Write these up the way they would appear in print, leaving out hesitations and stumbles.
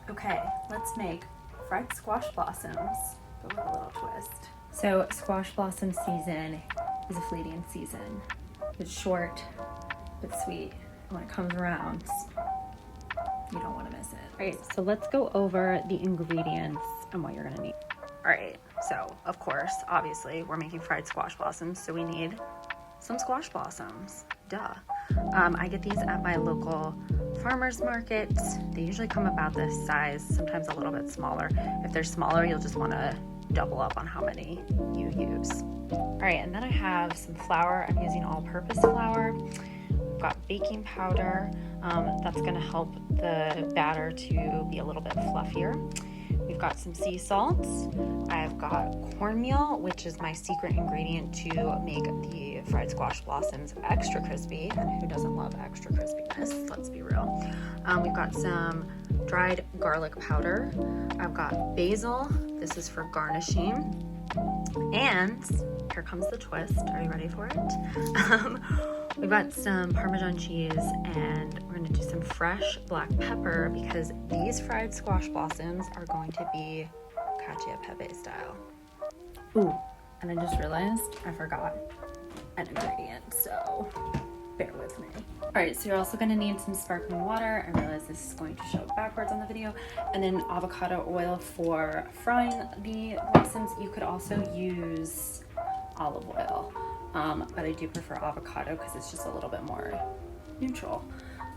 Okay, let's make fried squash blossoms, but with a little twist. So squash blossom season is a fleeting season. It's short, but sweet. And when it comes around, you don't want to miss it. All right, so let's go over the ingredients and what you're gonna need. All right, so of course, obviously, we're making fried squash blossoms, so we need some squash blossoms, duh. I get these at my local farmer's market. They usually come about this size, sometimes a little bit smaller. If they're smaller, you'll just wanna double up on how many you use. All right, and then I have some flour. I'm using all-purpose flour. I've got baking powder. That's gonna help the batter to be a little bit fluffier. We've got some sea salt. I've got cornmeal, which is my secret ingredient to make the fried squash blossoms extra crispy. And who doesn't love extra crispiness? Let's be real. We've got some dried garlic powder. I've got basil. This is for garnishing. And here comes the twist. Are you ready for it? We've got some Parmesan cheese, and we're gonna do some fresh black pepper because these fried squash blossoms are going to be Cacio Pepe style. Ooh, and I just realized I forgot an ingredient, so bear with me. All right, so you're also gonna need some sparkling water. I realize this is going to show backwards on the video. And then avocado oil for frying the blossoms. You could also use olive oil. But I do prefer avocado because it's just a little bit more neutral.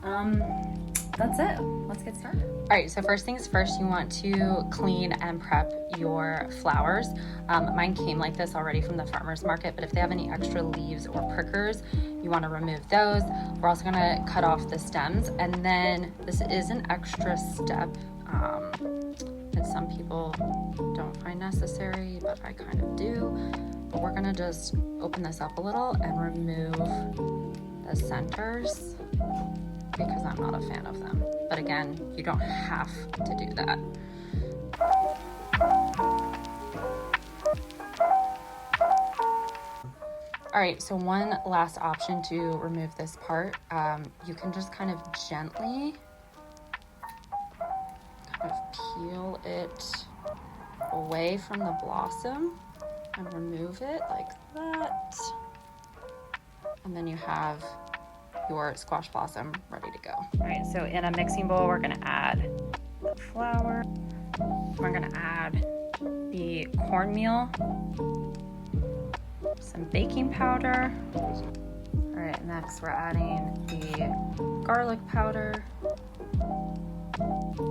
That's it. Let's get started. All right, so first things first, you want to clean and prep your flowers. Mine came like this already from the farmer's market, but if they have any extra leaves or prickers, you want to remove those. We're also gonna cut off the stems, and then this is an extra step that some people don't find necessary, but I kind of do. But we're gonna just open this up a little and remove the centers because I'm not a fan of them. But again, you don't have to do that. All right, so one last option to remove this part, you can just kind of gently peel it away from the blossom and remove it like that. And then you have your squash blossom ready to go. All right, so in a mixing bowl, we're gonna add the flour. We're gonna add the cornmeal, some baking powder. All right, next we're adding the garlic powder,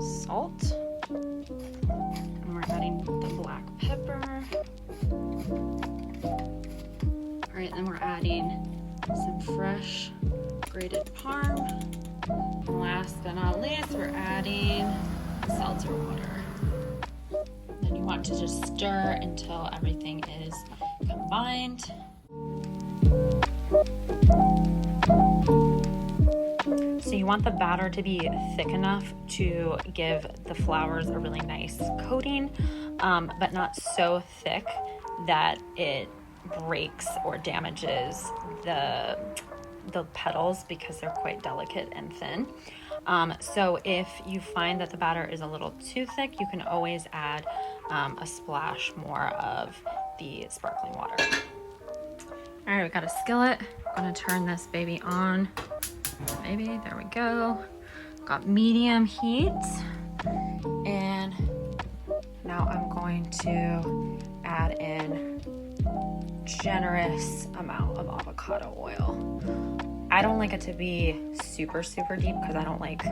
salt, and we're adding the black pepper. All right, then we're adding some fresh grated parm. And last but not least, we're adding seltzer water. Then you want to just stir until everything is combined. So you want the batter to be thick enough to give the flowers a really nice coating, but not so thick that it breaks or damages the petals because they're quite delicate and thin. So if you find that the batter is a little too thick, you can always add a splash more of the sparkling water. All right, we got a skillet. I'm gonna turn this baby on. Maybe, there we go. Got medium heat. And now I'm going to add in generous amount of avocado oil. I don't like it to be super deep because I don't like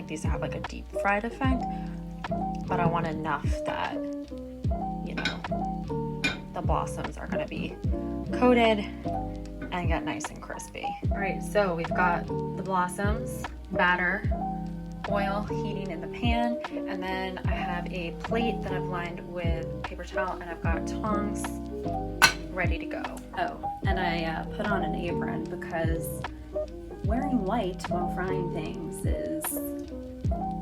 these to have like a deep fried effect, but I want enough that, you know, the blossoms are gonna be coated and get nice and crispy. All right, so we've got the blossoms, batter, oil heating in the pan, and then I have a plate that I've lined with paper towel, and I've got tongs ready to go. Oh, and I put on an apron because wearing white while frying things is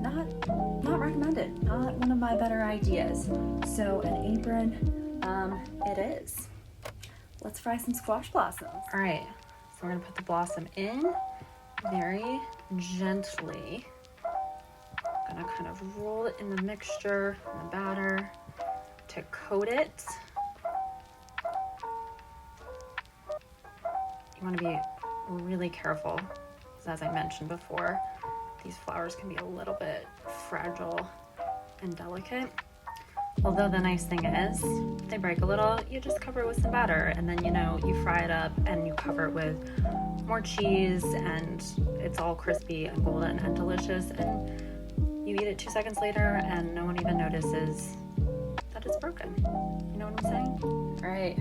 not recommended, not one of my better ideas. So an apron, it is. Let's fry some squash blossoms. All right, so we're gonna put the blossom in very gently. gonna kind of roll it in the mixture, in the batter, to coat it. You want to be really careful, because as I mentioned before, these flours can be a little bit fragile and delicate. Although the nice thing is, if they break a little, you just cover it with some batter, and then you fry it up and you cover it with more cheese, and it's all crispy and golden and delicious, and you eat it 2 seconds later and no one even notices that it's broken. You know what I'm saying? All right,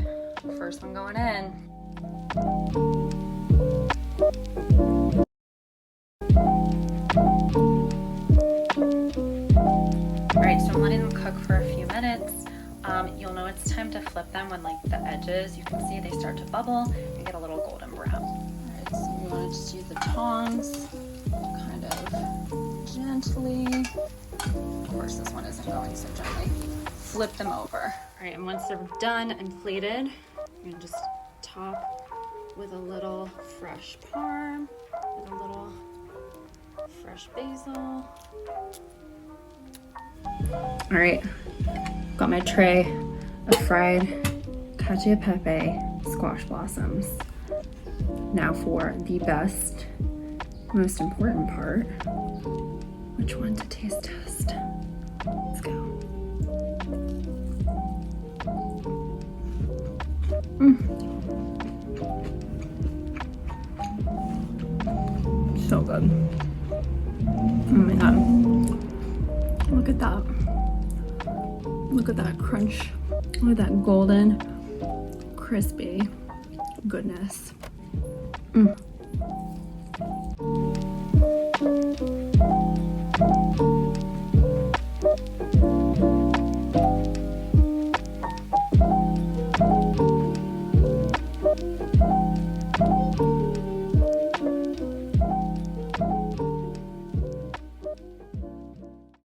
first one going in. All right, so I'm letting them cook for a few minutes. You'll know it's time to flip them when like the edges, you can see they start to bubble and get a little golden brown. All right, so you want to just use the tongs to kind of gently, of course this one isn't going so gently, flip them over. All right, and once they're done and plated, you're gonna just top with a little fresh parm and a little fresh basil. All right, got my tray of fried Cacio Pepe squash blossoms. Now for the best, most important part, which one to taste test? Let's go. So good. Oh my god. Look at that. Look at that crunch. Look at that golden, crispy goodness.